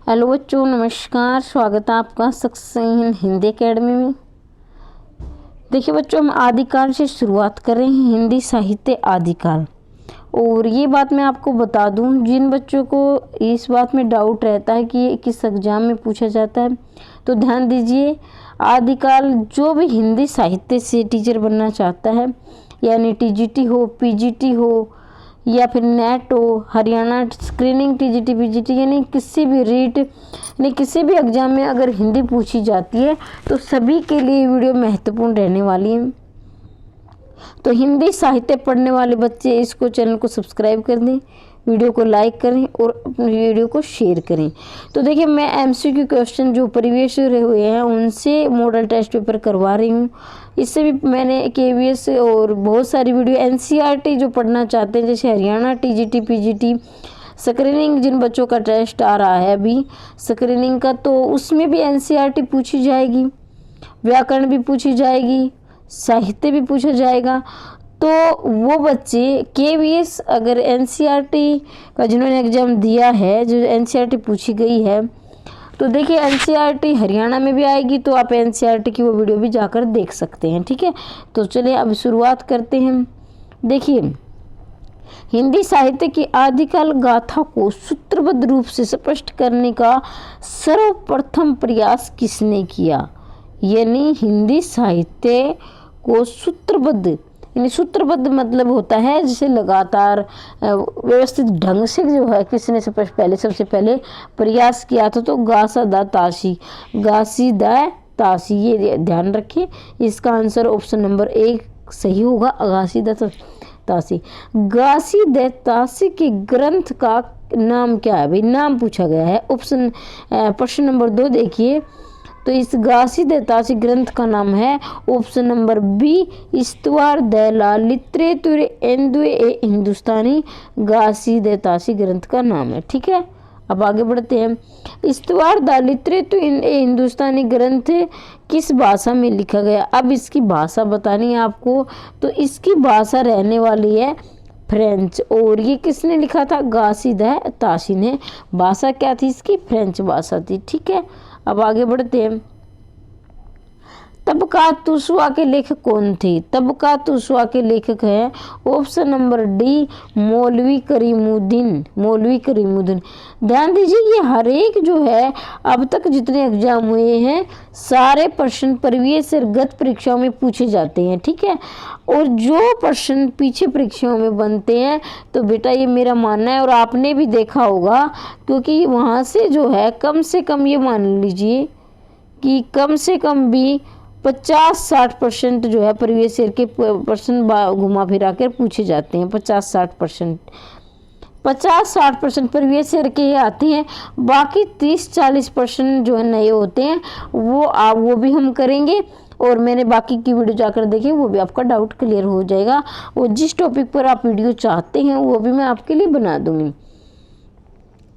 Hello बच्चों, नमस्कार। स्वागत है आपका सक्सेस हिंदी एकेडमी में। देखिए बच्चों, हम आदिकाल से शुरुआत कर रहे हैं, हिंदी साहित्य आदिकाल। और ये बात मैं आपको बता दूं, जिन बच्चों को इस बात में डाउट रहता है कि ये किस एग्जाम में पूछा जाता है, तो ध्यान दीजिए। आदिकाल जो भी हिंदी साहित्य से टीचर बनना चाहता है, यानी टीजीटी हो, पीजीटी हो या फिर नेट हो, हरियाणा स्क्रीनिंग टीजीटी पीजीटी, यानी किसी भी रीट यानी किसी भी एग्जाम में अगर हिंदी पूछी जाती है तो सभी के लिए वीडियो महत्वपूर्ण रहने वाली है। तो हिंदी साहित्य पढ़ने वाले बच्चे इसको चैनल को सब्सक्राइब कर दें, वीडियो को लाइक करें और अपने वीडियो को शेयर करें। तो देखिए, मैं एमसीक्यू क्वेश्चन जो प्रीवियस हुए हैं उनसे मॉडल टेस्ट पेपर करवा रही हूँ। इससे भी मैंने केवीएस और बहुत सारी वीडियो एनसीईआरटी जो पढ़ना चाहते हैं, जैसे हरियाणा टीजीटी पीजीटी स्क्रीनिंग, जिन बच्चों का टेस्ट आ रहा है अभी स्क्रीनिंग का, तो उसमें भी एनसीईआरटी पूछी जाएगी, व्याकरण भी पूछी जाएगी, साहित्य भी पूछा जाएगा। तो वो बच्चे केवीएस अगर एनसीईआरटी का जिन्होंने एग्ज़ाम दिया है, जो एनसीईआरटी पूछी गई है, तो देखिए एनसीईआरटी हरियाणा में भी आएगी, तो आप एनसीईआरटी की वो वीडियो भी जाकर देख सकते हैं। ठीक है, तो चलिए अब शुरुआत करते हैं। देखिए, हिंदी साहित्य की आदिकाल गाथा को सूत्रबद्ध रूप से स्पष्ट करने का सर्वप्रथम प्रयास किसने किया? यानी हिंदी साहित्य को सूत्रबद्ध, यानी सूत्रबद्ध मतलब होता है जैसे लगातार व्यवस्थित ढंग से जो है किसने सबसे पहले प्रयास किया था, तो घासीदास, ये ध्यान रखिए। इसका आंसर ऑप्शन नंबर 1 सही होगा, घासीदास के ग्रंथ का नाम क्या है? भाई नाम पूछा गया है। प्रश्न नंबर 2 देखिए, तो इस घासीदास ग्रंथ का नाम है ऑप्शन नंबर बी, इस्तवार दैला लिटरेतुर एंदुए ए हिंदुस्तानी। घासीदास ग्रंथ का नाम है। ठीक है, अब आगे बढ़ते हैं। इस्तवार द लिटरेतुर ए हिंदुस्तानी ग्रंथ किस भाषा में लिखा गया? अब इसकी भाषा बतानी है आपको, तो इसकी भाषा रहने वाली है फ्रेंच। और ये किसने लिखा था? घासीदास ने। भाषा क्या थी इसकी? फ्रेंच भाषा थी। ठीक है, अब आगे बढ़ते हैं। तबकात तुसवा के लेखक कौन थे? तबकात तुसवा के लेखक है ऑप्शन नंबर डी, मौलवी करीमुद्दीन। ध्यान दीजिए, ये हर एक जो है अब तक जितने एग्जाम हुए हैं सारे प्रश्न प्रीवियस और गत परीक्षाओं में पूछे जाते हैं। ठीक है, और जो प्रश्न पीछे परीक्षाओं में बनते हैं, तो बेटा ये मेरा मानना है और आपने भी देखा होगा, क्योंकि वहाँ से जो है कम से कम ये मान लीजिए कि कम से कम भी 50-60% जो है प्रीवियस ईयर के प्रश्न घुमा फिरा कर पूछे जाते हैं। 50-60% प्रीवियस ईयर के आते हैं। बाकी 30-40% जो है नए होते हैं, वो भी हम करेंगे। और मैंने बाकी की वीडियो जाकर देखी, वो भी आपका डाउट क्लियर हो जाएगा। और जिस टॉपिक पर आप वीडियो चाहते हैं वो भी मैं आपके लिए बना दूंगी।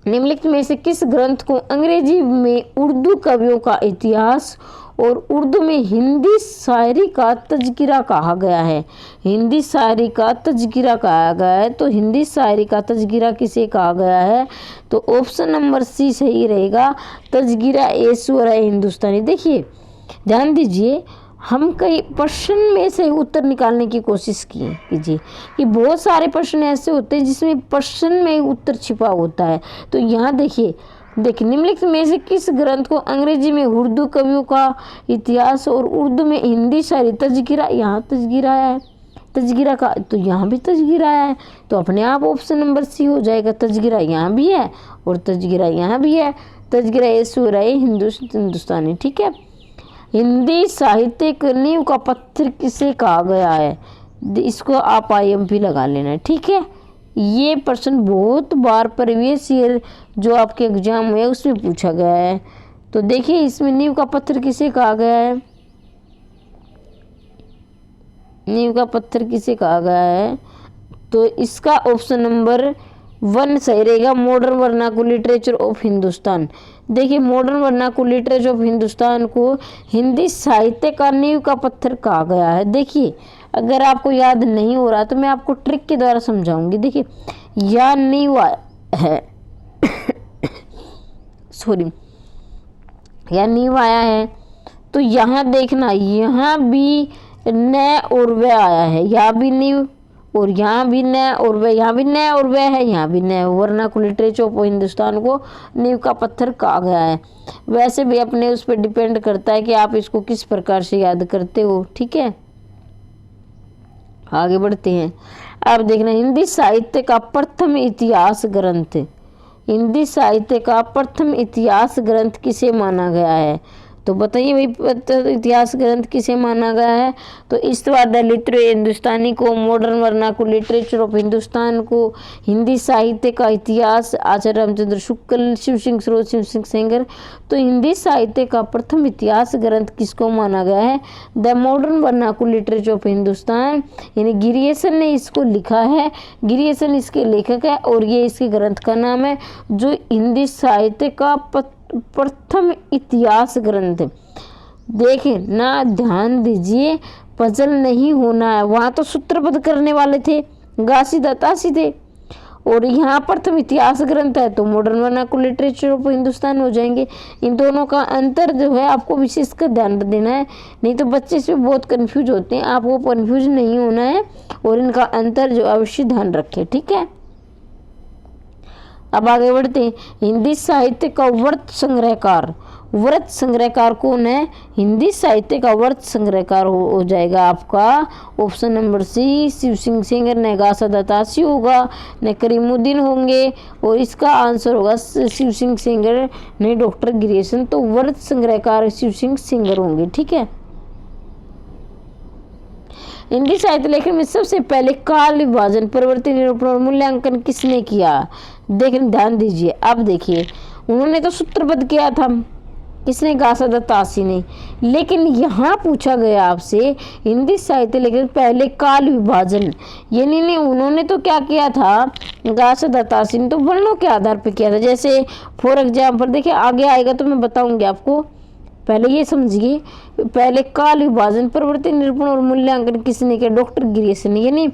निम्नलिखित में से किस ग्रंथ को अंग्रेजी में उर्दू कवियों का इतिहास और उर्दू में हिंदी शायरी का तज़किरा कहा गया है? हिंदी शायरी का तज़किरा कहा गया है, तो हिंदी शायरी का तज़किरा किसे कहा गया है? तो ऑप्शन नंबर सी सही रहेगा, तज़किरा ए शुअरा हिंदुस्तानी। देखिए ध्यान दीजिए, हम कई प्रश्न में से उत्तर निकालने की कोशिश कीजिए कि बहुत सारे प्रश्न ऐसे होते हैं जिसमें प्रश्न में उत्तर छिपा होता है। तो यहाँ देखिए निम्नलिखित में से किस ग्रंथ को अंग्रेजी में उर्दू कवियों का इतिहास और उर्दू में हिंदी शायरी तज़किरा, यहाँ तज़किरा है, तज़किरा का, तो यहाँ भी तज़किरा है, तो अपने आप ऑप्शन नंबर सी हो जाएगा। तज़किरा यहाँ भी है और तज़किरा यहाँ भी है। तज़किरा ए शुअरा हिंदुस्तानी। ठीक है, हिंदी साहित्य की नींव का पत्थर किसे कहा गया है? इसको आप IMP लगा लेना। ठीक है, ये प्रश्न बहुत बार प्रीवियस ईयर जो आपके एग्जाम हुए उसमें पूछा गया है। तो देखिए इसमें नींव का पत्थर किसे कहा गया है? नींव का पत्थर किसे कहा गया है? तो इसका ऑप्शन नंबर 1 सही रहेगा, modern vernacular literature of Hindustan. देखिए, modern vernacular literature of Hindustan को हिंदी साहित्य का नींव का पत्थर कहा गया है। देखिए, अगर आपको याद नहीं हो रहा तो मैं आपको ट्रिक के द्वारा समझाऊंगी। देखिए, या नींव है सॉरी या नींव आया है, तो यहाँ देखना यहाँ भी न और व आया है, यहाँ भी नींव और यहाँ भी न और व, यहाँ भी न और व है, यहाँ भी न। वर्नाकुलर लिटरेचर ऑफ हिंदुस्तान को नींव का पत्थर कहा गया है। वैसे भी अपने उस पर डिपेंड करता है कि आप इसको किस प्रकार से याद करते हो। ठीक है, आगे बढ़ते हैं। अब देखना हिंदी साहित्य का प्रथम इतिहास ग्रंथ, हिंदी साहित्य का प्रथम इतिहास ग्रंथ किसे माना गया है? तो बताइए भाई इतिहास ग्रंथ किसे माना गया है? तो इस्तवाद लिटरेचर हिंदुस्तानी को, modern vernacular literature of Hindustan को, हिंदी साहित्य का इतिहास आचार्य रामचंद्र शुक्ल, शिव सिंह सरोज, शिव सिंह सेंगर। तो हिंदी साहित्य का प्रथम इतिहास ग्रंथ किसको माना गया है? The modern vernacular literature of Hindustan, यानी गिरियसन ने इसको लिखा है। गिरियसन इसके लेखक है और ये इसके ग्रंथ का नाम है, जो हिंदी साहित्य का प्रथम इतिहास ग्रंथ। देखें ना, ध्यान दीजिए, पजल नहीं होना है। वहां तो सूत्रबद्ध करने वाले थे, घासी दत्तासी थे, और यहाँ प्रथम इतिहास ग्रंथ है तो modern vernacular literature of Hindustan हो जाएंगे। इन दोनों का अंतर जो है आपको विशेष कर ध्यान देना है, नहीं तो बच्चे इसमें बहुत कंफ्यूज होते हैं। आपको कंफ्यूज नहीं होना है और इनका अंतर जो अवश्य ध्यान रखें। ठीक है, अब आगे बढ़ते हैं। हिंदी साहित्य का व्रत संग्रहकार, व्रत संग्रहकार कौन है? हिंदी साहित्य का व्रत संग्रहकार हो जाएगा आपका option number C, Shiv Singh Sengar, ने गासा दत्तासी होगा, ने करीमुद्दीन होंगे, और इसका आंसर होगा शिव सिंह सेंगर ने डॉक्टर गिरियसन। तो व्रत संग्रहकार शिव सिंह सेंगर होंगे। ठीक है, हिंदी साहित्य लेखन में सबसे पहले काल विभाजन, प्रवृत्ति निरूपण और मूल्यांकन किसने किया? देखिए ध्यान दीजिए। अब देखिए, उन्होंने तो सूत्रबद्ध किया था, किसने? गासा दत्तासी ने। लेकिन यहाँ पूछा गया आपसे हिंदी साहित्य लेखन पहले काल विभाजन, यानी नहीं, उन्होंने तो क्या किया था? गासा दत्तासी ने तो वर्णों के आधार पर किया था। जैसे फॉर एग्जाम्पल देखिए, आगे आएगा तो मैं बताऊंगी आपको, पहले ये समझिए। पहले काल विभाजन, प्रवृत्ति निरूपण और मूल्यांकन किसने किया? डॉक्टर गिरियसन ने। यानी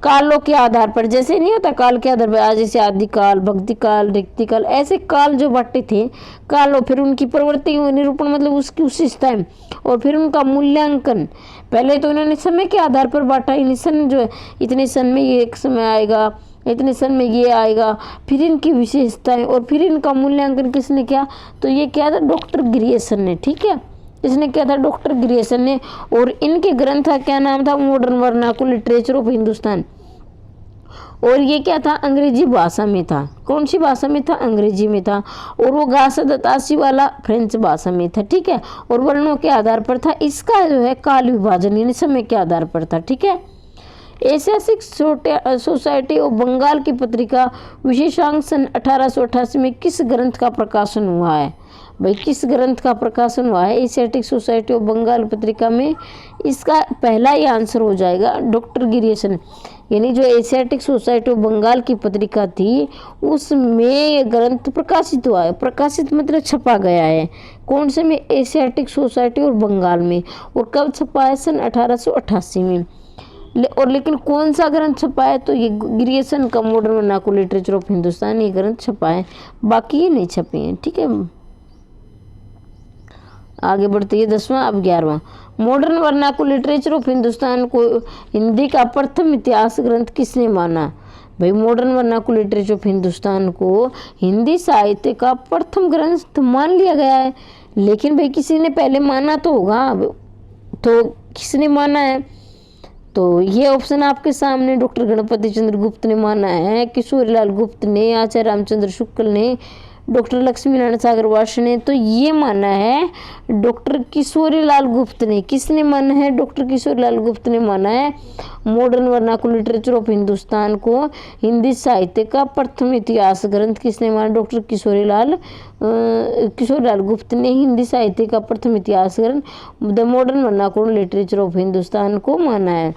कालों के आधार पर, जैसे नहीं होता काल के आधार पर, आज जैसे आदिकाल, भक्ति काल, रिक्ति काल, ऐसे काल जो बांटे थे कालों, फिर उनकी प्रवृत्ति निरूपण मतलब उसकी उस टाइम, और फिर उनका मूल्यांकन। पहले तो उन्होंने समय के आधार पर बांटा, इन सन जो है, इतने सन में ये एक समय आएगा, इतने सन में ये आएगा, फिर इनकी विशेषताएं, और फिर इनका मूल्यांकन किसने किया? तो ये क्या था? डॉक्टर गिरियसन ने। ठीक है, इसने क्या था? डॉक्टर गिरियसन ने। और इनके ग्रंथ का क्या नाम था? Modern vernacular literature of Hindustan. और ये क्या था? अंग्रेजी भाषा में था। कौन सी भाषा में था? अंग्रेजी में था। और वो गासा दत्तासी वाला फ्रेंच भाषा में था। ठीक है, और वर्णों के आधार पर था। इसका जो है काल विभाजन यानी समय के आधार पर था। ठीक है, ऐतिहासिक सोसाइटी ऑफ बंगाल की पत्रिका विशेषांक सन 1888 में किस ग्रंथ का प्रकाशन हुआ है? भाई किस ग्रंथ का प्रकाशन हुआ है एशियाटिक सोसाइटी ऑफ बंगाल पत्रिका में? इसका पहला ही आंसर हो जाएगा डॉक्टर गिरियसन। यानी जो एशियाटिक सोसाइटी ऑफ बंगाल की पत्रिका थी उसमें ये ग्रंथ प्रकाशित हुआ है। प्रकाशित मतलब छपा गया है। कौन से में? एशियाटिक सोसाइटी और बंगाल में। और कब छपा है? सन 1888 में। और लेकिन कौन सा ग्रंथ छपा है? तो ये गिरियसन का modern vernacular literature of Hindustan ये ग्रंथ छपा है, बाकी ये नहीं छपे हैं। ठीक है, आगे बढ़ते हैं 10वां अब 11वां। Modern vernacular literature of Hindustan को हिंदी का प्रथम इतिहास ग्रंथ किसने माना? भाई modern vernacular literature of Hindustan को हिंदी साहित्य का प्रथम ग्रंथ मान लिया गया है। लेकिन भाई किसी ने पहले माना तो होगा, तो किसने माना है? तो ये ऑप्शन आपके सामने, डॉक्टर गणपति चंद्र गुप्त ने माना है, किशोरीलाल गुप्त ने, आचार्य रामचंद्र शुक्ल ने, डॉक्टर लक्ष्मी नारायण सागर वाश ने। तो ये माना है डॉक्टर किशोरीलाल गुप्त ने। किसने माना है? डॉक्टर किशोरीलाल गुप्त ने माना है modern vernacular literature of Hindustan को हिंदी साहित्य का प्रथम इतिहास ग्रंथ किसने माना? डॉक्टर किशोरीलाल गुप्त ने हिंदी साहित्य का प्रथम इतिहास ग्रंथ the modern vernacular literature of Hindustan को माना है।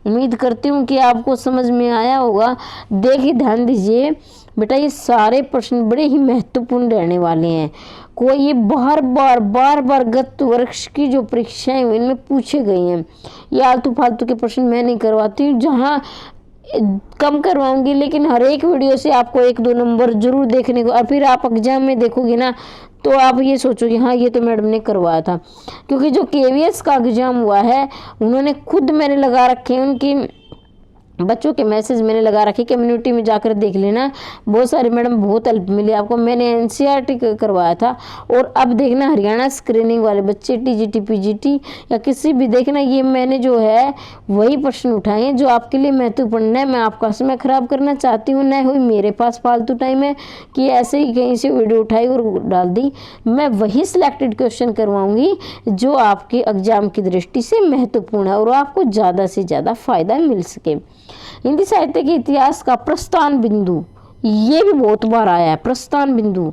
उम्मीद करती हूँ कि आपको समझ में आया होगा। देखिए ध्यान दीजिए बेटा, ये सारे प्रश्न बड़े ही महत्वपूर्ण रहने वाले हैं। कोई ये बार बार गत वर्ष की जो परीक्षाएं इनमें पूछे गए हैं। ये आलतू फालतू के प्रश्न मैं नहीं करवाती हूँ। जहाँ कम करवाऊंगी, लेकिन हर एक वीडियो से आपको 1-2 नंबर जरूर देखने को, और फिर आप एग्जाम में देखोगे ना तो आप ये सोचोगे हाँ ये तो मैडम ने करवाया था। क्योंकि जो केवीएस का एग्जाम हुआ है उन्होंने खुद, मैंने लगा रखे हैं उनकी बच्चों के मैसेज मैंने लगा रखे, कम्युनिटी में जाकर देख लेना, बहुत सारे मैडम बहुत हेल्प मिली आपको। मैंने एनसीईआरटी करवाया था, और अब देखना हरियाणा स्क्रीनिंग वाले बच्चे टीजीटी पीजीटी या किसी भी, देखना ये मैंने जो है वही प्रश्न उठाए हैं जो आपके लिए महत्वपूर्ण है। मैं आपका समय खराब करना चाहती हूँ, न हुई मेरे पास फालतू टाइम है कि ऐसे ही कहीं से वीडियो उठाई और डाल दी। मैं वही सिलेक्टेड क्वेश्चन करवाऊंगी जो आपके एग्जाम की दृष्टि से महत्वपूर्ण है और आपको ज़्यादा से ज़्यादा फायदा मिल सके। हिंदी साहित्य के इतिहास का प्रस्थान बिंदु, ये भी बहुत बार आया है। प्रस्थान बिंदु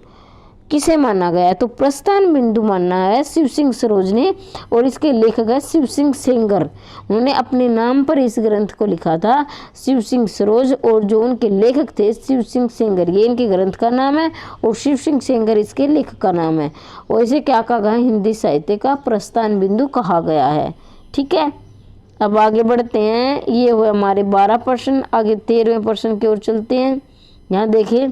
किसे माना गया है? तो प्रस्थान बिंदु मानना है शिव सिंह सरोज ने, और इसके लेखक है शिव सिंह सेंगर। उन्होंने अपने नाम पर इस ग्रंथ को लिखा था, शिव सिंह सरोज, और जो उनके लेखक थे शिव सिंह सेंगर, ये इनके ग्रंथ का नाम है, और शिव सिंह सेंगर इसके लेखक का नाम है। और इसे क्या कहा गया? हिंदी साहित्य का प्रस्थान बिंदु कहा गया है। ठीक है, अब आगे बढ़ते हैं। ये हुए हमारे 12 प्रश्न, आगे 13वें प्रश्न की ओर चलते हैं। यहाँ देखिए,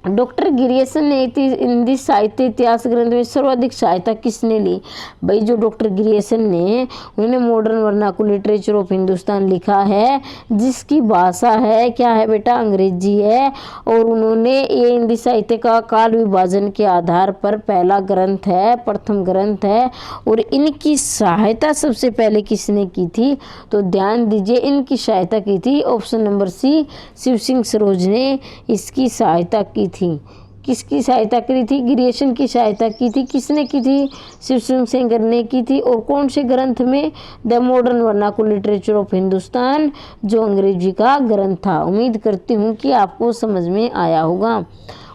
डॉक्टर गिरियसन ने हिंदी साहित्य इतिहास ग्रंथ में सर्वाधिक सहायता किसने ली? भाई जो डॉक्टर गिरियसन ने, उन्होंने modern vernacular literature of Hindustan लिखा है, जिसकी भाषा है क्या है बेटा? अंग्रेजी है। और उन्होंने ये हिंदी साहित्य का काल विभाजन के आधार पर पहला ग्रंथ है, प्रथम ग्रंथ है। और इनकी सहायता सबसे पहले किसने की थी? तो ध्यान दीजिए, इनकी सहायता की थी option number C, Shiv Singh Saroj ने इसकी सहायता की थी। किसकी सहायता करी थी? गिरियसन की सहायता की थी। किसने की थी? शिव सिंह सेंगर ने की थी। और कौन से ग्रंथ में? The modern vernacular literature of Hindustan, जो अंग्रेजी का ग्रंथ था। उम्मीद करती हूँ कि आपको समझ में आया होगा।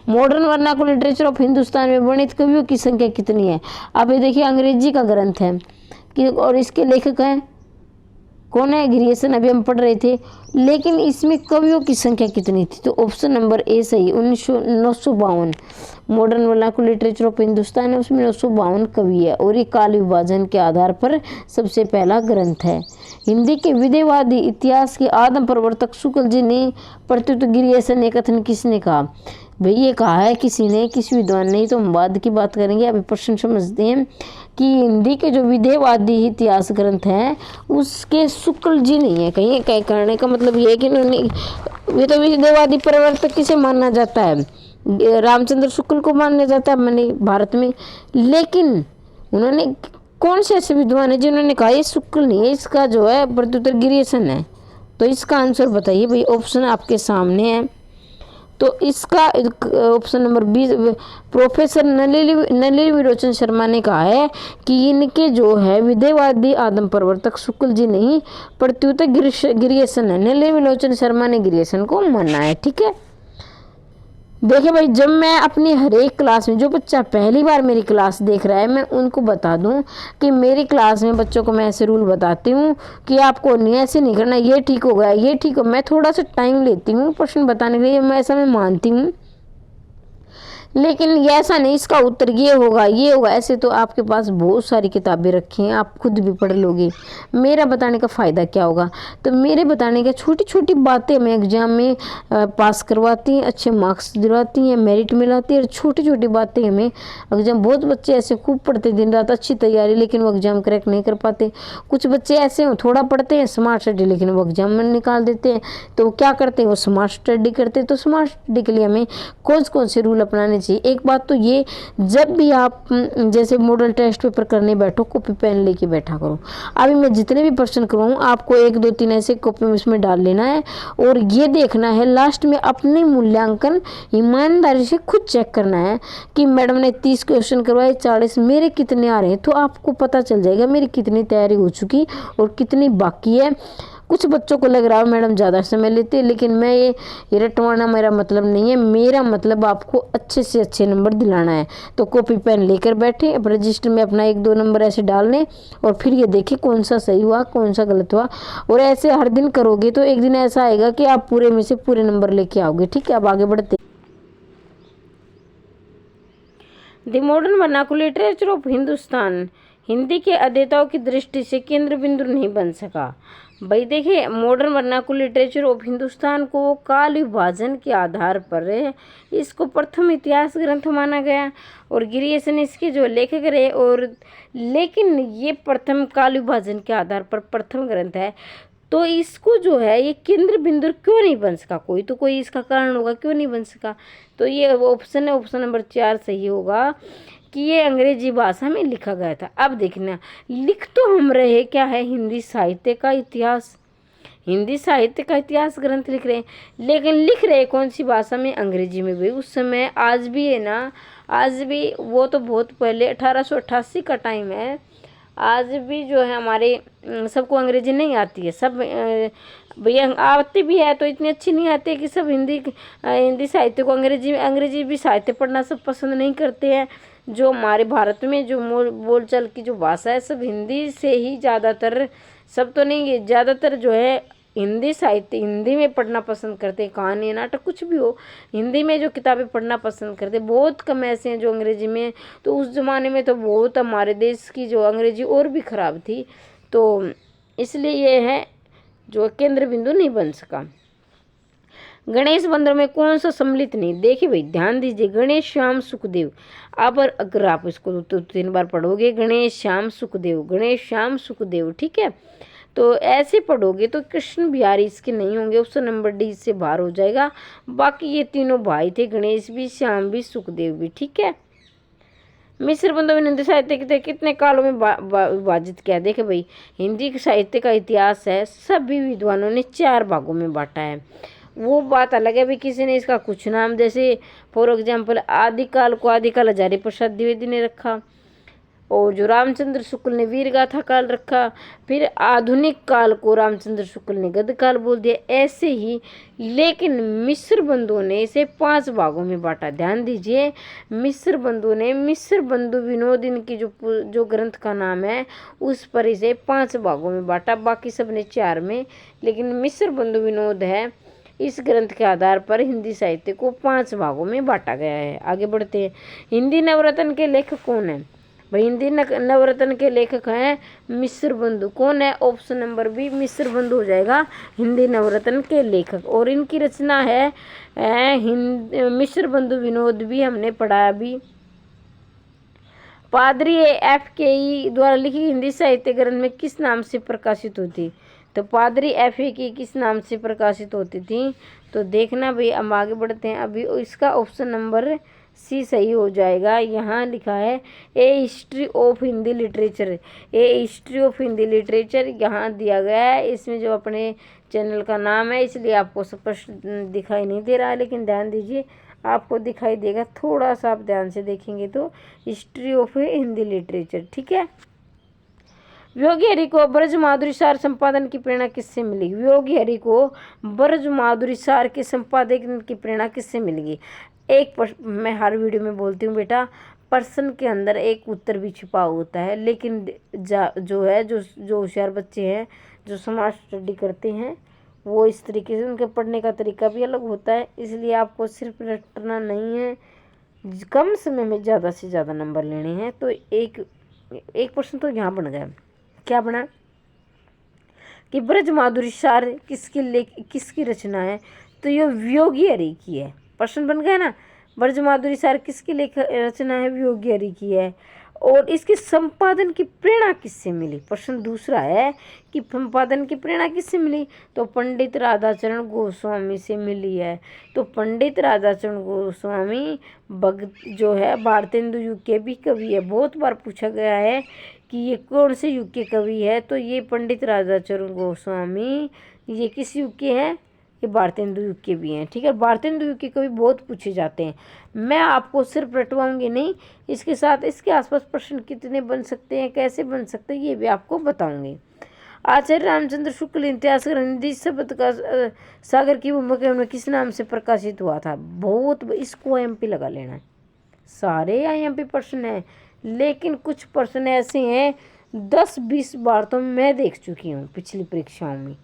Modern vernacular literature of Hindustan में वर्णित कवियों की संख्या कितनी है? अब ये देखिए, अंग्रेजी का ग्रंथ है कि, और इसके लेखक हैं कौन है? गिरियसन, अभी हम पढ़ रहे थे। लेकिन इसमें कवियों की संख्या कितनी थी? तो ऑप्शन नंबर ए सही, 952। Modern vernacular literature of Hindustan है, उसमें 952 कवि है, और ये काल विभाजन के आधार पर सबसे पहला ग्रंथ है। हिंदी के विदेहवादी इतिहास के आदम प्रवर्तक शुक्ल जी ने प्रत्युत गिरियसन ने कथन किसने कहा? भाई ये कहा है किसी ने, किसी विद्वान ने, तो हम बाद की बात करेंगे। अभी प्रश्न समझते हैं कि हिंदी के जो विदेहवादी इतिहास ग्रंथ हैं उसके शुक्ल जी नहीं है। कहीं कहीं करने का मतलब ये है कि उन्होंने, ये तो विदेहवादी प्रवर्तक किसे माना जाता है? रामचंद्र शुक्ल को माना जाता है मैंने भारत में। लेकिन उन्होंने, कौन से ऐसे विद्वान है जिन्होंने कहा ये शुक्ल नहीं है, इसका जो है प्रत्युत्तर गिरियसन है? तो इसका आंसर बताइए भाई, ऑप्शन आपके सामने है। तो इसका option number 20, professor Nalini विलोचन Sharma ने कहा है कि इनके जो है विदेहवादी आदम प्रवर्तक शुक्ल जी नहीं, प्रत्युत गिरियसन है। नलिनी विलोचन शर्मा ने गिरियसन को माना है। ठीक है, देखिए भाई, जब मैं अपनी हर एक क्लास में, जो बच्चा पहली बार मेरी क्लास देख रहा है, मैं उनको बता दूं कि मेरी क्लास में बच्चों को मैं ऐसे रूल बताती हूं कि आपको नहीं, ऐसे नहीं करना, ये ठीक हो गया, ये ठीक हो। मैं थोड़ा सा टाइम लेती हूँ प्रश्न बताने के लिए, मैं मानती हूँ, लेकिन ये ऐसा नहीं इसका उत्तर ये होगा ये होगा। ऐसे तो आपके पास बहुत सारी किताबें रखी हैं, आप खुद भी पढ़ लोगे। मेरा बताने का फ़ायदा क्या होगा? तो मेरे बताने का छोटी छोटी बातें हमें एग्जाम में पास करवाती हैं, अच्छे मार्क्स दिलवाती हैं, मेरिट मिलाती है। और छोटी छोटी बातें हमें एग्जाम, बहुत बच्चे ऐसे खूब पढ़ते दिन रात अच्छी तैयारी, लेकिन वो एग्जाम क्रैक नहीं कर पाते। कुछ बच्चे ऐसे हो थोड़ा पढ़ते हैं स्मार्ट स्टडी, लेकिन वो एग्जाम में निकाल देते हैं। तो वो क्या करते हैं? वो स्मार्ट स्टडी करते हैं। तो स्मार्ट स्टडी के लिए हमें कौन से रूल अपनाने चाहिए? एक बात तो ये, जब भी आप जैसे मॉडल टेस्ट पेपर करने बैठो, कॉपी पेन लेके बैठा करो। अभी मैं जितने भी प्रश्न करवाऊँ आपको 1 2 3 ऐसे कॉपी में उसमें डाल लेना है, और ये देखना है लास्ट में अपने मूल्यांकन ईमानदारी से खुद चेक करना है कि मैडम ने 30 क्वेश्चन करवाए, 40 मेरे कितने आ रहे हैं। तो आपको पता चल जाएगा मेरी कितनी तैयारी हो चुकी और कितनी बाकी है। कुछ बच्चों को लग रहा है मैडम ज़्यादा समय लेते हैं, लेकिन मैं ये रटवाना मेरा मतलब नहीं है। मेरा मतलब आपको अच्छे से अच्छे नंबर दिलाना है। तो कॉपी पेन लेकर बैठे, अब रजिस्टर में अपना 1 2 नंबर ऐसे डालने, और फिर ये देखिए कौन सा सही हुआ कौन सा गलत हुआ। और ऐसे हर दिन करोगे तो एक दिन ऐसा आएगा कि आप पूरे में से पूरे नंबर लेके आओगे। ठीक है, अब आगे बढ़ते। The modern vernacular literature of Hindustan, Hindi के अध्येताओं की दृष्टि से केंद्र बिंदु नहीं बन सका। भाई देखिए, modern vernacular literature of Hindustan को काल विभाजन के आधार पर इसको प्रथम इतिहास ग्रंथ माना गया और ग्रियर्सन इसके जो लेखक रहे। और लेकिन ये प्रथम काल विभाजन के आधार पर प्रथम ग्रंथ है, तो इसको जो है ये केंद्र बिंदु क्यों नहीं बन सका? कोई इसका कारण होगा, क्यों नहीं बन सका? तो ये ऑप्शन है, ऑप्शन नंबर 4 सही होगा कि ये अंग्रेजी भाषा में लिखा गया था। अब देखना, लिख तो हम रहे क्या है, हिंदी साहित्य का इतिहास, हिंदी साहित्य का इतिहास ग्रंथ लिख रहे हैं, लेकिन लिख रहे कौन सी भाषा में? अंग्रेजी में। भी उस समय, आज भी है ना, आज भी, वो तो बहुत पहले 1888 का टाइम है, आज भी जो है हमारे सबको अंग्रेजी नहीं आती है। सब भैया आती भी है तो इतनी अच्छी नहीं आती है कि सब हिंदी साहित्य को अंग्रेजी भी साहित्य पढ़ना सब पसंद नहीं करते हैं। जो हमारे भारत में जो बोलचाल की जो भाषा है, सब हिंदी से ही ज़्यादातर, सब तो नहीं, ज़्यादातर जो है हिंदी साहित्य हिंदी में पढ़ना पसंद करते हैं। कहानी नाटक कुछ भी हो, हिंदी में जो किताबें पढ़ना पसंद करते हैं। बहुत कम ऐसे हैं जो अंग्रेजी में, तो उस ज़माने में तो बहुत हमारे देश की जो अंग्रेजी और भी ख़राब थी, तो इसलिए ये है जो केंद्र बिंदु नहीं बन सका। गणेश बंदर में कौन सा सम्मिलित नहीं? देखिए भाई ध्यान दीजिए, गणेश श्याम सुखदेव। अगर आप इसको तो 3 बार पढ़ोगे, गणेश श्याम सुखदेव, गणेश श्याम सुखदेव, ठीक है, तो ऐसे पढ़ोगे तो कृष्ण बिहारी इसके नहीं होंगे, ऑप्शन नंबर डी से बाहर हो जाएगा। बाकी ये तीनों भाई थे, गणेश भी, श्याम भी, सुखदेव भी, ठीक है। मिश्र बंधु ने हिंदी साहित्य के कितने कालों में विभाजित किया? देखे भाई, हिंदी साहित्य का इतिहास है, सभी विद्वानों ने 4 भागों में बांटा है। वो बात अलग है भी, किसी ने इसका कुछ नाम, जैसे फॉर एग्जाम्पल आदिकाल को आदिकाल हजारी प्रसाद द्विवेदी ने रखा, और जो रामचंद्र शुक्ल ने वीर गाथा काल रखा, फिर आधुनिक काल को रामचंद्र शुक्ल ने गद्य काल बोल दिया, ऐसे ही। लेकिन मिश्र बंधुओं ने इसे 5 भागों में बांटा। ध्यान दीजिए, मिश्र बंधु ने, मिश्र बंधु विनोद इनकी जो ग्रंथ का नाम है, उस पर इसे 5 भागों में बांटा, बाकी सब ने 4 में। लेकिन मिश्र बंधु विनोद है, इस ग्रंथ के आधार पर हिंदी साहित्य को 5 भागों में बांटा गया है। आगे बढ़ते हैं। हिंदी नवरत्न के लेखक कौन है? भाई हिंदी नवरत्न के लेखक हैं मिश्र बंधु। कौन है? ऑप्शन नंबर बी मिश्र बंधु हो जाएगा हिंदी नवरत्न के लेखक। और इनकी रचना है मिश्र बंधु विनोद भी हमने पढ़ा अभी। पादरी FKE द्वारा लिखी हिंदी साहित्य ग्रंथ में किस नाम से प्रकाशित होती? तो पादरी FKE किस नाम से प्रकाशित होती थी? तो देखना भाई, हम आगे बढ़ते हैं। अभी इसका ऑप्शन नंबर सी सही हो जाएगा। यहाँ लिखा है a history of Hindi literature, a history of Hindi literature यहाँ दिया गया है। इसमें जो अपने चैनल का नाम है, इसलिए आपको स्पष्ट दिखाई नहीं दे रहा है, लेकिन ध्यान दीजिए आपको दिखाई देगा। थोड़ा सा आप ध्यान से देखेंगे तो हिस्ट्री ऑफ हिंदी लिटरेचर, ठीक है। वियोगी हरि को ब्रज माधुरी सार संपादन की प्रेरणा किससे मिली? वियोगी हरि को ब्रज माधुरी सार के संपादन की प्रेरणा किससे मिलेगी? मैं हर वीडियो में बोलती हूँ बेटा, प्रश्न के अंदर एक उत्तर भी छिपा होता है, लेकिन जो होशियार बच्चे हैं, जो समाज स्टडी करते हैं, वो इस तरीके से, उनके पढ़ने का तरीका भी अलग होता है। इसलिए आपको सिर्फ रटना नहीं है, कम समय में ज़्यादा से ज़्यादा नंबर लेने हैं। तो एक प्रश्न तो यहाँ बन गया। क्या बना कि ब्रज माधुरी सार किसकी रचना है? तो ये वियोगी हरि की है। प्रश्न बन गया ना, ब्रज माधुरी सार किसकी रचना है? वियोगी हरि की है। और इसके संपादन की प्रेरणा किससे मिली? प्रश्न दूसरा है कि संपादन की प्रेरणा किससे मिली? तो पंडित राधाचरण गोस्वामी से मिली है। तो पंडित राधाचरण गोस्वामी भगत जो है भारतेंदु युग के भी कवि है। बहुत बार पूछा गया है कि ये कौन से युग के कवि है, तो ये पंडित राधाचरण गोस्वामी ये किस युग के हैं? ये भारतेंदु युग के भी हैं, ठीक है। भारतेंदु युग के कवि बहुत पूछे जाते हैं। मैं आपको सिर्फ रटवाऊंगी नहीं, इसके साथ इसके आसपास प्रश्न कितने बन सकते हैं, कैसे बन सकते हैं, ये भी आपको बताऊंगी। आचार्य रामचंद्र शुक्ल इतिहास हिंदी शब्द का सागर की भूमिका में किस नाम से प्रकाशित हुआ था? बहुत, इसको MP लगा लेना है। सारे MP प्रश्न हैं, लेकिन कुछ प्रश्न ऐसे हैं 10-20 बार तो मैं देख चुकी हूँ पिछली परीक्षाओं में।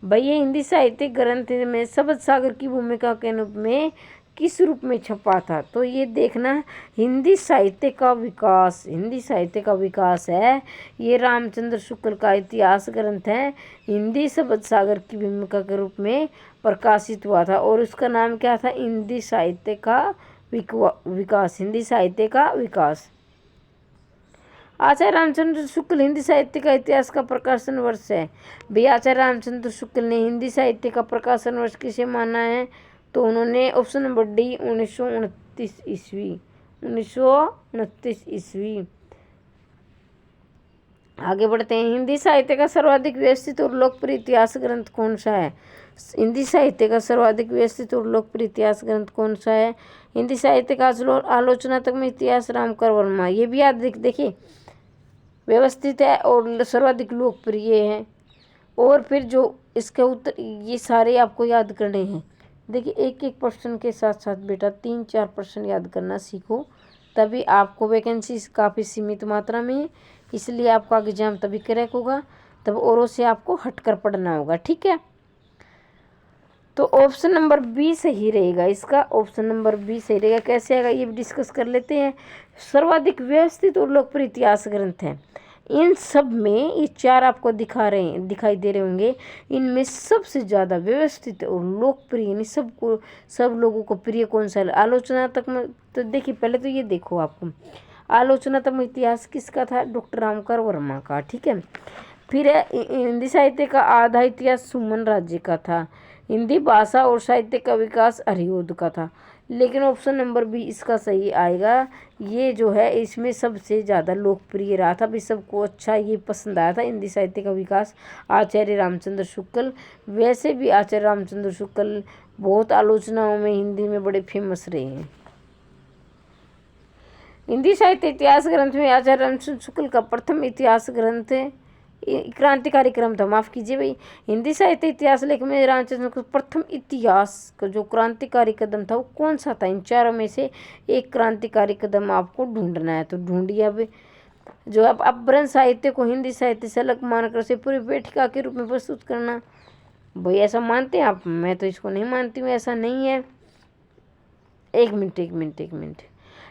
भैया हिंदी साहित्य ग्रंथ में शब्द सागर की भूमिका के रूप में किस रूप में छपा था? तो ये देखना, हिंदी साहित्य का विकास, हिंदी साहित्य का विकास है। ये रामचंद्र शुक्ल का इतिहास ग्रंथ है, हिंदी शब्द सागर की भूमिका के रूप में प्रकाशित हुआ था और उसका नाम क्या था? हिंदी साहित्य का विकास, हिंदी साहित्य का विकास। आचार्य रामचंद्र शुक्ल हिंदी साहित्य का इतिहास का प्रकाशन वर्ष है। भैया आचार्य रामचंद्र शुक्ल ने हिंदी साहित्य का प्रकाशन वर्ष किसे माना है? तो उन्होंने ऑप्शन नंबर डी 1929 ईस्वी, 1929 ईस्वी। आगे बढ़ते हैं। हिंदी साहित्य का सर्वाधिक व्यवस्थित और लोकप्रिय इतिहास ग्रंथ कौन सा है? हिंदी साहित्य का सर्वाधिक व्यवस्थित और लोकप्रिय इतिहास ग्रंथ कौन सा है? हिंदी साहित्य का आलोचनात्मक में इतिहास रामकर वर्मा। ये भी याद देखिए, व्यवस्थित है और सर्वाधिक लोकप्रिय है। और फिर जो इसके उत्तर, ये सारे आपको याद करने हैं। देखिए, एक एक प्रश्न के साथ साथ बेटा 3-4 प्रश्न याद करना सीखो, तभी आपको वैकेंसी काफ़ी सीमित मात्रा में है, इसलिए आपका एग्जाम तभी क्रैक होगा, तब औरों से आपको हटकर पढ़ना होगा। ठीक है, तो ऑप्शन नंबर बी सही रहेगा इसका, ऑप्शन नंबर बी सही रहेगा। कैसे आएगा ये भी डिस्कस कर लेते हैं। सर्वाधिक व्यवस्थित और लोकप्रिय इतिहास ग्रंथ है। इन सब में ये 4 आपको दिखाई दे रहे होंगे, इनमें सबसे ज़्यादा व्यवस्थित और लोकप्रिय, यानी सब लोगों को प्रिय कौन सा है? आलोचनात्मक में तो देखिए, पहले तो ये देखो, आपको आलोचनात्मक इतिहास किसका था? डॉक्टर रामकर वर्मा का। ठीक है, फिर हिंदी साहित्य का आधा इतिहास सुमन राज्य का था। हिंदी भाषा और साहित्य का विकास हरिऔध का था। लेकिन ऑप्शन नंबर बी इसका सही आएगा। ये जो है इसमें सबसे ज़्यादा लोकप्रिय रहा था, भी सबको अच्छा ये पसंद आया था, हिंदी साहित्य का विकास आचार्य रामचंद्र शुक्ल। वैसे भी आचार्य रामचंद्र शुक्ल बहुत आलोचनाओं में हिंदी में बड़े फेमस रहे हैं। हिंदी साहित्य इतिहास ग्रंथ में आचार्य रामचंद्र शुक्ल का प्रथम इतिहास ग्रंथ क्रांतिकारी क्रम था। माफ़ कीजिए भाई, हिंदी साहित्य इतिहास लेख में रामचंद्र का प्रथम इतिहास का जो क्रांतिकारी कदम था वो कौन सा था? इन चारों में से एक क्रांतिकारी कदम आपको ढूंढना है, तो ढूंढिए। अब जो अब अपभ्रंश साहित्य को हिंदी साहित्य से अलग मानकर उसे पूरी पीठिका के रूप में प्रस्तुत करना। भाई ऐसा मानते हैं आप? मैं तो इसको नहीं मानती हूँ, ऐसा नहीं है। एक मिनट।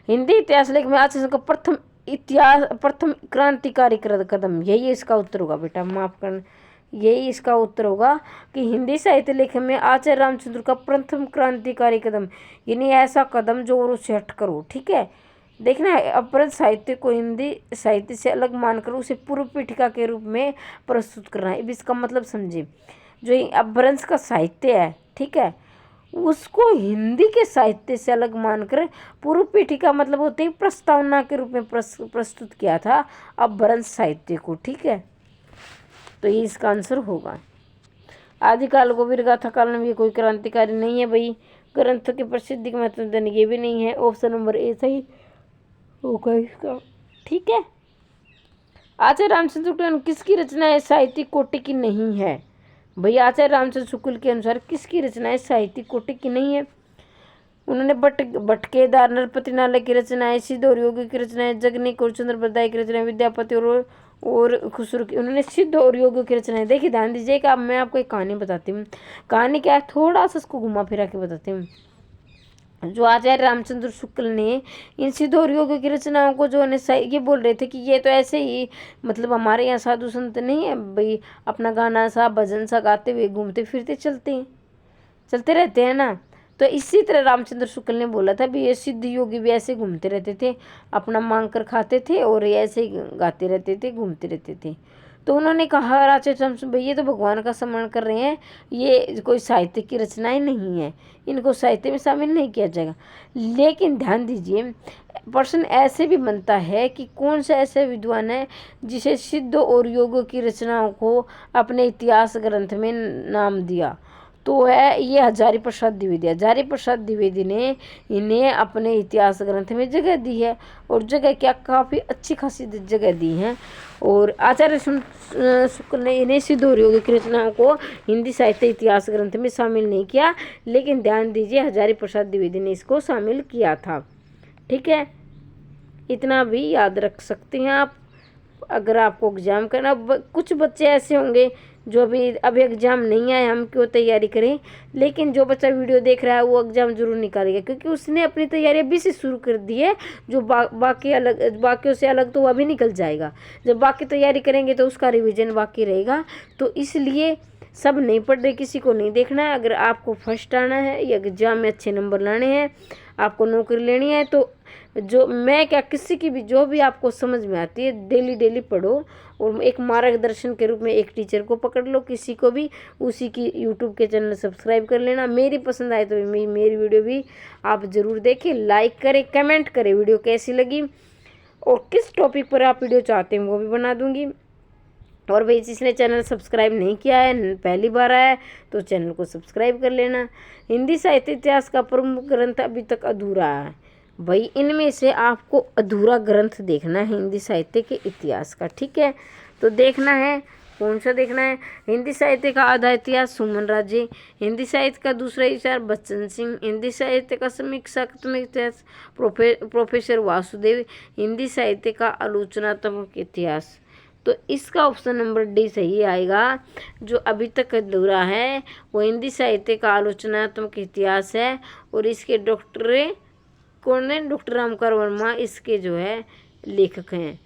हिंदी इतिहास लेख में आचार्य का प्रथम क्रांतिकारी कदम, यही इसका उत्तर होगा बेटा, माफ करना, यही इसका उत्तर होगा कि हिंदी साहित्य लेख में आचार्य रामचंद्र का प्रथम क्रांतिकारी कदम, यानी ऐसा कदम जो और उससे हटकर हो। ठीक है, देखना है, अपभ्रंश साहित्य को हिंदी साहित्य से अलग मानकर उसे पूर्व पीठिका के रूप में प्रस्तुत करना है। अब इसका मतलब समझे, जो अपभ्रंश का साहित्य है, ठीक है, उसको हिंदी के साहित्य से अलग मानकर पूर्व पीठिका मतलब होते ही प्रस्तावना के रूप में प्रस्तुत किया था अपभ्रंश साहित्य को। ठीक है, तो ये इसका आंसर होगा। आदिकाल को वीरगाथा काल में कोई क्रांतिकारी नहीं है भाई, ग्रंथों की प्रसिद्धि का महत्व ये भी नहीं है। ऑप्शन नंबर ए सही होगा इसका। ठीक है, आचार्य रामचंद्र शुक्ल किसकी रचनाएं साहित्यिक कोटि की नहीं है? भैया आचार्य रामचंद्र शुक्ल के अनुसार किसकी रचनाएं साहित्यिक कोटि की नहीं है? उन्होंने भटकेदार नरपतिनालय की रचनाएं, सिद्ध और योगी की रचनाएं, जगनिक और चंद्र बदाई की रचनाएं, विद्यापति और खुसरो की, उन्होंने सिद्ध और योगी की रचनाएं। देखिए ध्यान दीजिए कि अब मैं आपको एक कहानी बताती हूँ। कहानी क्या है, थोड़ा सा इसको घुमा फिरा के बताती हूँ। जो आचार्य रामचंद्र शुक्ल ने इन सिद्ध और योगी की रचनाओं को जो ये बोल रहे थे कि ये तो ऐसे ही, मतलब हमारे यहाँ साधु संत नहीं है भाई, अपना गाना सा भजन सा गाते हुए घूमते फिरते चलते रहते हैं ना। तो इसी तरह रामचंद्र शुक्ल ने बोला था भी ये सिद्ध योगी भी ऐसे घूमते रहते थे, अपना मांग कर खाते थे और ऐसे ही गाते रहते थे, घूमते रहते थे। तो उन्होंने कहा आचार्य भाई ये तो भगवान का सम्मान कर रहे हैं, ये कोई साहित्य की रचनाएं नहीं है, इनको साहित्य में शामिल नहीं किया जाएगा। लेकिन ध्यान दीजिए, प्रश्न ऐसे भी बनता है कि कौन सा ऐसा विद्वान है जिसे सिद्ध और योगों की रचनाओं को अपने इतिहास ग्रंथ में नाम दिया? तो है ये हजारी प्रसाद द्विवेदी। हजारी प्रसाद द्विवेदी ने इन्हें अपने इतिहास ग्रंथ में जगह दी है, और जगह क्या, काफ़ी अच्छी खासी जगह दी है। और आचार्य शुक्ल ने इन्हें सिद्ध और योगी की रचनाओं को हिंदी साहित्य इतिहास ग्रंथ में शामिल नहीं किया, लेकिन ध्यान दीजिए हजारी प्रसाद द्विवेदी ने इसको शामिल किया था। ठीक है, इतना भी याद रख सकते हैं आप अगर आपको एग्जाम करना। कुछ बच्चे ऐसे होंगे जो अभी एग्ज़ाम नहीं आए हम क्यों तैयारी करें, लेकिन जो बच्चा वीडियो देख रहा है वो एग्ज़ाम ज़रूर निकालेगा, क्योंकि उसने अपनी तैयारी अभी से शुरू कर दी है। जो बाकियों से अलग तो वो अभी निकल जाएगा। जब बाकी तैयारी करेंगे तो उसका रिवीजन बाकी रहेगा। तो इसलिए सब नहीं पढ़ रहे, किसी को नहीं देखना है। अगर आपको फर्स्ट आना है या एग्जाम में अच्छे नंबर लाने हैं, आपको नौकरी लेनी है, तो जो मैं क्या किसी की भी जो भी आपको समझ में आती है डेली पढ़ो, और एक मार्गदर्शन के रूप में एक टीचर को पकड़ लो, किसी को भी, उसी की यूट्यूब के चैनल सब्सक्राइब कर लेना। मेरी पसंद आए तो मेरी वीडियो भी आप ज़रूर देखें, लाइक करें, कमेंट करें वीडियो कैसी लगी, और किस टॉपिक पर आप वीडियो चाहते हैं वो भी बना दूँगी। और भाई जिसने चैनल सब्सक्राइब नहीं किया है, पहली बार आया है, तो चैनल को सब्सक्राइब कर लेना। हिंदी साहित्य इतिहास का प्रमुख ग्रंथ अभी तक अधूरा है। भाई इनमें से आपको अधूरा ग्रंथ देखना है हिंदी साहित्य के इतिहास का, ठीक है। तो देखना है, कौन सा देखना है? हिंदी साहित्य का आधा इतिहास सुमन राजे, हिंदी साहित्य का दूसरा इतिहास बच्चन सिंह, हिंदी साहित्य का समीक्षात्मक इतिहास प्रोफेसर वासुदेव, हिंदी साहित्य का आलोचनात्मक इतिहास। तो इसका ऑप्शन नंबर डी सही आएगा। जो अभी तक अधूरा है वो हिंदी साहित्य का आलोचनात्मक इतिहास है, और इसके डॉक्टर कौन है? डॉक्टर रामकर वर्मा इसके जो है लेखक हैं।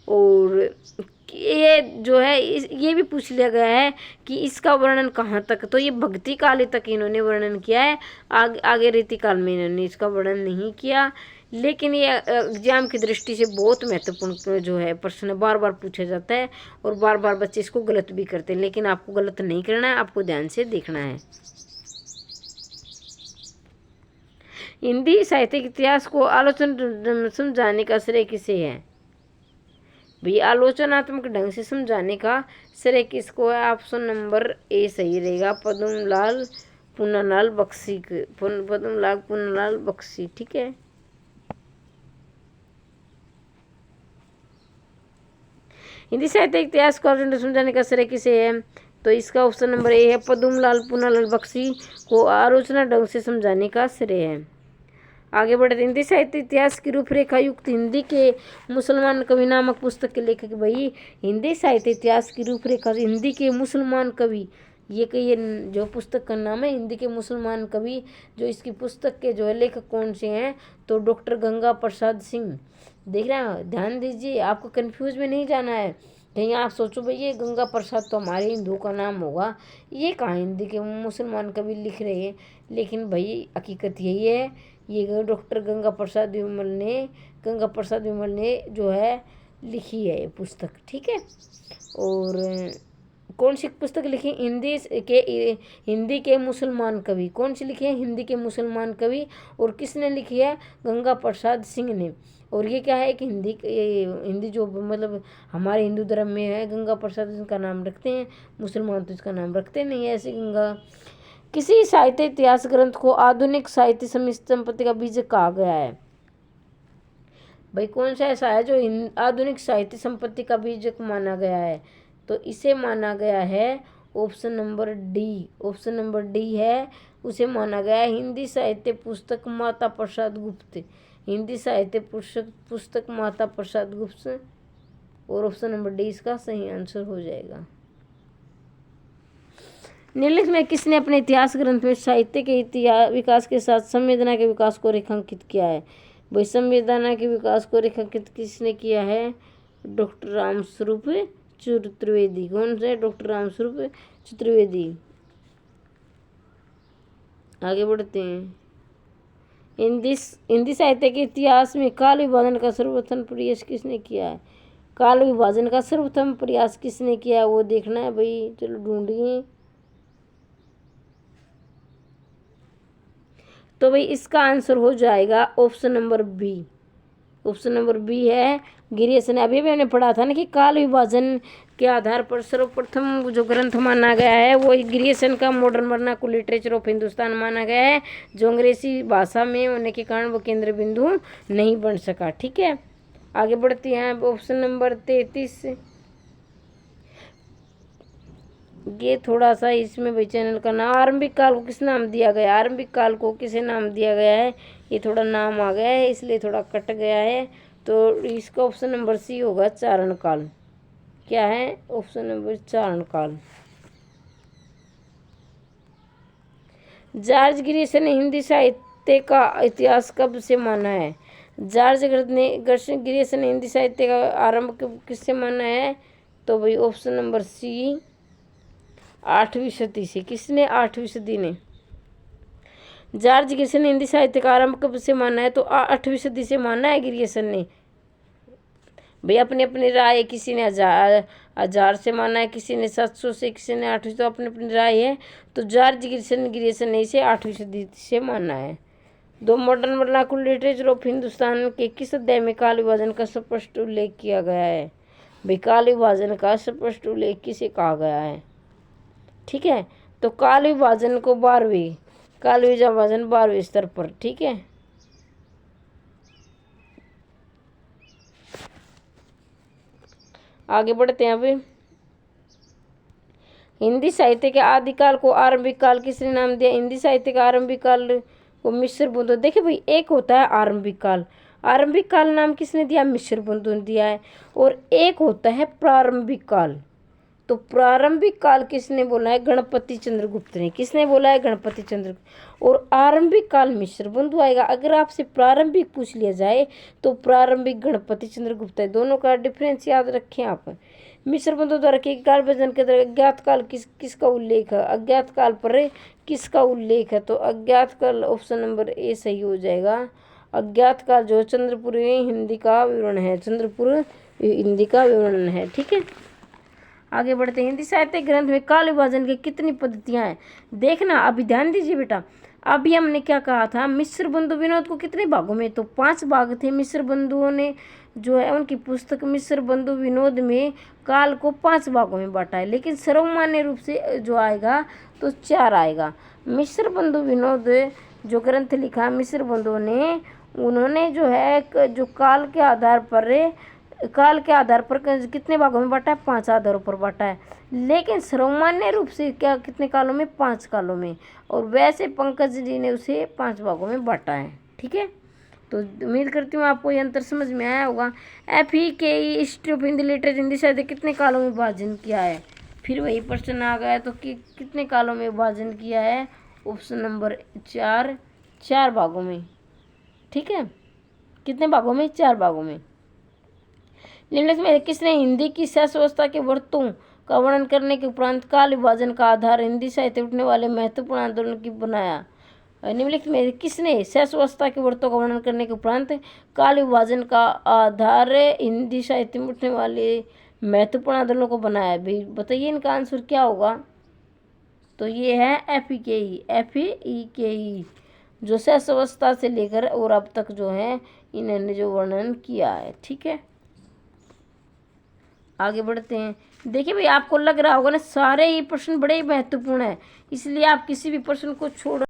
और ये जो है ये भी पूछ लिया गया है कि इसका वर्णन कहाँ तक, तो ये भक्ति काल तक इन्होंने वर्णन किया है, आगे रीतिकाल में इन्होंने इसका वर्णन नहीं किया। लेकिन ये एग्जाम की दृष्टि से बहुत महत्वपूर्ण जो है प्रश्न बार बार पूछा जाता है, और बार बार बच्चे इसको गलत भी करते हैं, लेकिन आपको गलत नहीं करना है, आपको ध्यान से देखना है। हिंदी साहित्य के इतिहास को आलोचना समझाने का श्रेय किसे है? भाई आलोचनात्मक ढंग से समझाने का श्रेय किसको है? ऑप्शन नंबर ए सही रहेगा, पद्मलाल पूनालाल बख्शी, पद्मलाल पूनालाल बख्शी, ठीक है। हिंदी साहित्य इतिहास को समझाने का श्रेय किसे है? तो इसका ऑप्शन नंबर ए है, पद्मलाल पूनालाल बख्शी को आलोचना ढंग से समझाने का श्रेय है। आगे बढ़ते, हिंदी साहित्य इतिहास की रूपरेखा युक्त हिंदी के मुसलमान कवि नामक पुस्तक के लेखक। भाई हिंदी साहित्य इतिहास की रूपरेखा हिंदी के मुसलमान कवि, ये जो पुस्तक का नाम है हिंदी के मुसलमान कवि, जो इसकी पुस्तक के जो है लेखक कौन से हैं? तो डॉक्टर गंगा प्रसाद सिंह। देख रहे हैं, ध्यान दीजिए, आपको कंफ्यूज में नहीं जाना है। कहीं आप सोचो भाई ये गंगा प्रसाद तो हमारे हिंदू का नाम होगा, ये कहाँ हिंदी के मुसलमान कवि लिख रहे हैं? लेकिन भाई हकीकत यही है, ये डॉक्टर गंगा प्रसाद विमल ने जो है लिखी है ये पुस्तक, ठीक है। और कौन सी पुस्तक लिखी? हिंदी के मुसलमान कवि। कौन सी लिखी है? हिंदी के मुसलमान कवि। और किसने लिखी है? गंगा प्रसाद सिंह ने। और ये क्या है कि हिंदी जो मतलब हमारे हिंदू धर्म में है, गंगा प्रसाद सिंह का नाम रखते हैं, मुसलमान तो इसका नाम रखते नहीं है ऐसे गंगा। किसी साहित्य इतिहास ग्रंथ को आधुनिक साहित्य संपत्ति का बीज कहा गया है? भाई कौन सा ऐसा है जो आधुनिक साहित्य संपत्ति का बीज माना गया है? तो इसे माना गया है option number D. Option number D है, उसे माना गया है हिंदी साहित्य पुस्तक माता प्रसाद गुप्त। हिंदी साहित्य पुस्तक माता प्रसाद गुप्त, और ऑप्शन नंबर डी इसका सही आंसर हो जाएगा। निम्नलिखित में किसने अपने इतिहास ग्रंथ में साहित्य के इतिहास विकास के साथ संवेदना के विकास को रेखांकित किया है? भाई संवेदना के विकास को रेखांकित किसने किया है? डॉक्टर रामस्वरूप चतुर्वेदी। कौन से? डॉक्टर रामस्वरूप चतुर्वेदी। आगे बढ़ते हैं, हिंदी साहित्य के इतिहास में काल विभाजन का सर्वप्रथम प्रयास किसने किया है? काल विभाजन का सर्वप्रथम प्रयास किसने किया है वो देखना है भाई, चलो ढूंढिए। तो भाई इसका आंसर हो जाएगा option number B. Option number B है गिरियसन। अभी भी हमने पढ़ा था ना कि काल विभाजन के आधार पर सर्वप्रथम जो ग्रंथ माना गया है वो गिरियसन का modern vernacular literature of Hindustan माना गया है, जो अंग्रेजी भाषा में होने के कारण वो केंद्र बिंदु नहीं बन सका, ठीक है। आगे बढ़ती हैं, ऑप्शन नंबर 33। ये थोड़ा सा इसमें भाई चैनल का नाम, आरंभिक काल को किस नाम दिया गया? आरंभिक काल को किसे नाम दिया गया है? ये थोड़ा नाम आ गया है इसलिए थोड़ा कट गया है, तो इसका ऑप्शन नंबर सी होगा चारण काल। क्या है? ऑप्शन नंबर चारण काल। जॉर्ज ग्रिसन ने हिंदी साहित्य का इतिहास कब से माना है? जॉर्ज ग्रिसन ने हिंदी साहित्य का आरंभ किससे माना है? तो भाई ऑप्शन नंबर सी 8वीं सदी से। किसने? 8वीं सदी ने। जॉर्ज ग्रिसन ने हिंदी साहित्य का आरंभ कब से माना है? तो 8वीं सदी से माना है ग्रिसन ने। भाई अपनी अपनी राय है, किसी ने 1000 से माना है, किसी ने 700 से, किसी ने 8वीं, तो अपनी अपनी राय है। तो जॉर्ज ग्रिसन ने इसे 8वीं सदी से माना है। दो modern vernacular literature of Hindustan के किस अध्याय में काल विभाजन का स्पष्ट उल्लेख किया गया है? भाई काल विभाजन का स्पष्ट उल्लेख किसे कहा गया है? ठीक है, तो काल विभाजन को 12वें स्तर पर। ठीक है, आगे बढ़ते हैं। अभी हिंदी साहित्य के आदिकाल को आरंभिक काल किसने नाम दिया? हिंदी साहित्य का आरंभिक काल को मिश्र बंधु। देखिए भाई, एक होता है आरंभिक काल, आरंभिक काल नाम किसने दिया? मिश्र बंधु ने दिया है। और एक होता है प्रारंभिक काल, तो प्रारंभिक काल किसने बोला है? गणपति चंद्रगुप्त ने। किसने बोला है? गणपति चंद्र। और आरंभिक काल मिश्र बंधु आएगा। अगर आपसे प्रारंभिक पूछ लिया जाए तो प्रारंभिक गणपति चंद्रगुप्त है। दोनों का डिफरेंस याद रखें आप। मिश्र बंधु द्वारा के काल विभाजन के अंदर अज्ञात काल किसका उल्लेख है? अज्ञात काल पर किसका उल्लेख है? तो अज्ञात काल ऑप्शन नंबर ए सही हो जाएगा। अज्ञात काल जो चंद्रपुर हिंदी का विवरण है, चंद्रपुर हिंदी का विवरण है। ठीक है, आगे बढ़ते हैं। हिंदी साहित्य ग्रंथ में काल विभाजन की कितनी पद्धतियां हैं? देखना, अभी ध्यान दीजिए बेटा। अभी हमने क्या कहा था? मिश्र बंधु विनोद को कितने भागों में? तो 5 भाग थे। मिश्र बंधुओं ने जो है उनकी पुस्तक मिश्र बंधु विनोद में काल को 5 भागों में बांटा है। लेकिन सर्वमान्य रूप से जो आएगा तो 4 आएगा। मिश्र बंधु विनोद जो ग्रंथ लिखा मिश्र बंधुओं ने, उन्होंने जो है जो काल के आधार पर कितने भागों में बांटा है? 5 आधारों पर बांटा है। लेकिन सर्वमान्य रूप से क्या कितने कालों में? 5 कालों में। और वैसे पंकज जी ने उसे 5 भागों में बांटा है। ठीक है, तो उम्मीद करती हूँ आपको ये अंतर समझ में आया होगा। FEKE history of Hindi literature Hindi साहित्य कितने कालों में विभाजन किया है? फिर वही प्रश्न आ गया, तो कितने कालों में विभाजन किया है? ऑप्शन नंबर 4 भागों में। ठीक है, कितने भागों में? 4 भागों में। निम्नलिखित में किसने हिंदी की शेष अवस्था के वर्तों का वर्णन करने के उपरांत काल विभाजन का आधार हिंदी साहित्य उठने वाले महत्वपूर्ण आंदोलन की बनाया? निम्नलिखित में किसने शेष अवस्था के वर्तों का वर्णन करने के उपरांत काल विभाजन का आधार हिंदी साहित्य में उठने वाले महत्वपूर्ण आंदोलनों को बनाया? भाई बताइए, इनका आंसर क्या होगा? तो ये है FEKE जो शेष अवस्था से लेकर और अब तक जो है इन्होंने जो वर्णन किया है। ठीक है, आगे बढ़ते हैं। देखिए भाई, आपको लग रहा होगा ना सारे ही प्रश्न बड़े ही महत्वपूर्ण है, इसलिए आप किसी भी प्रश्न को छोड़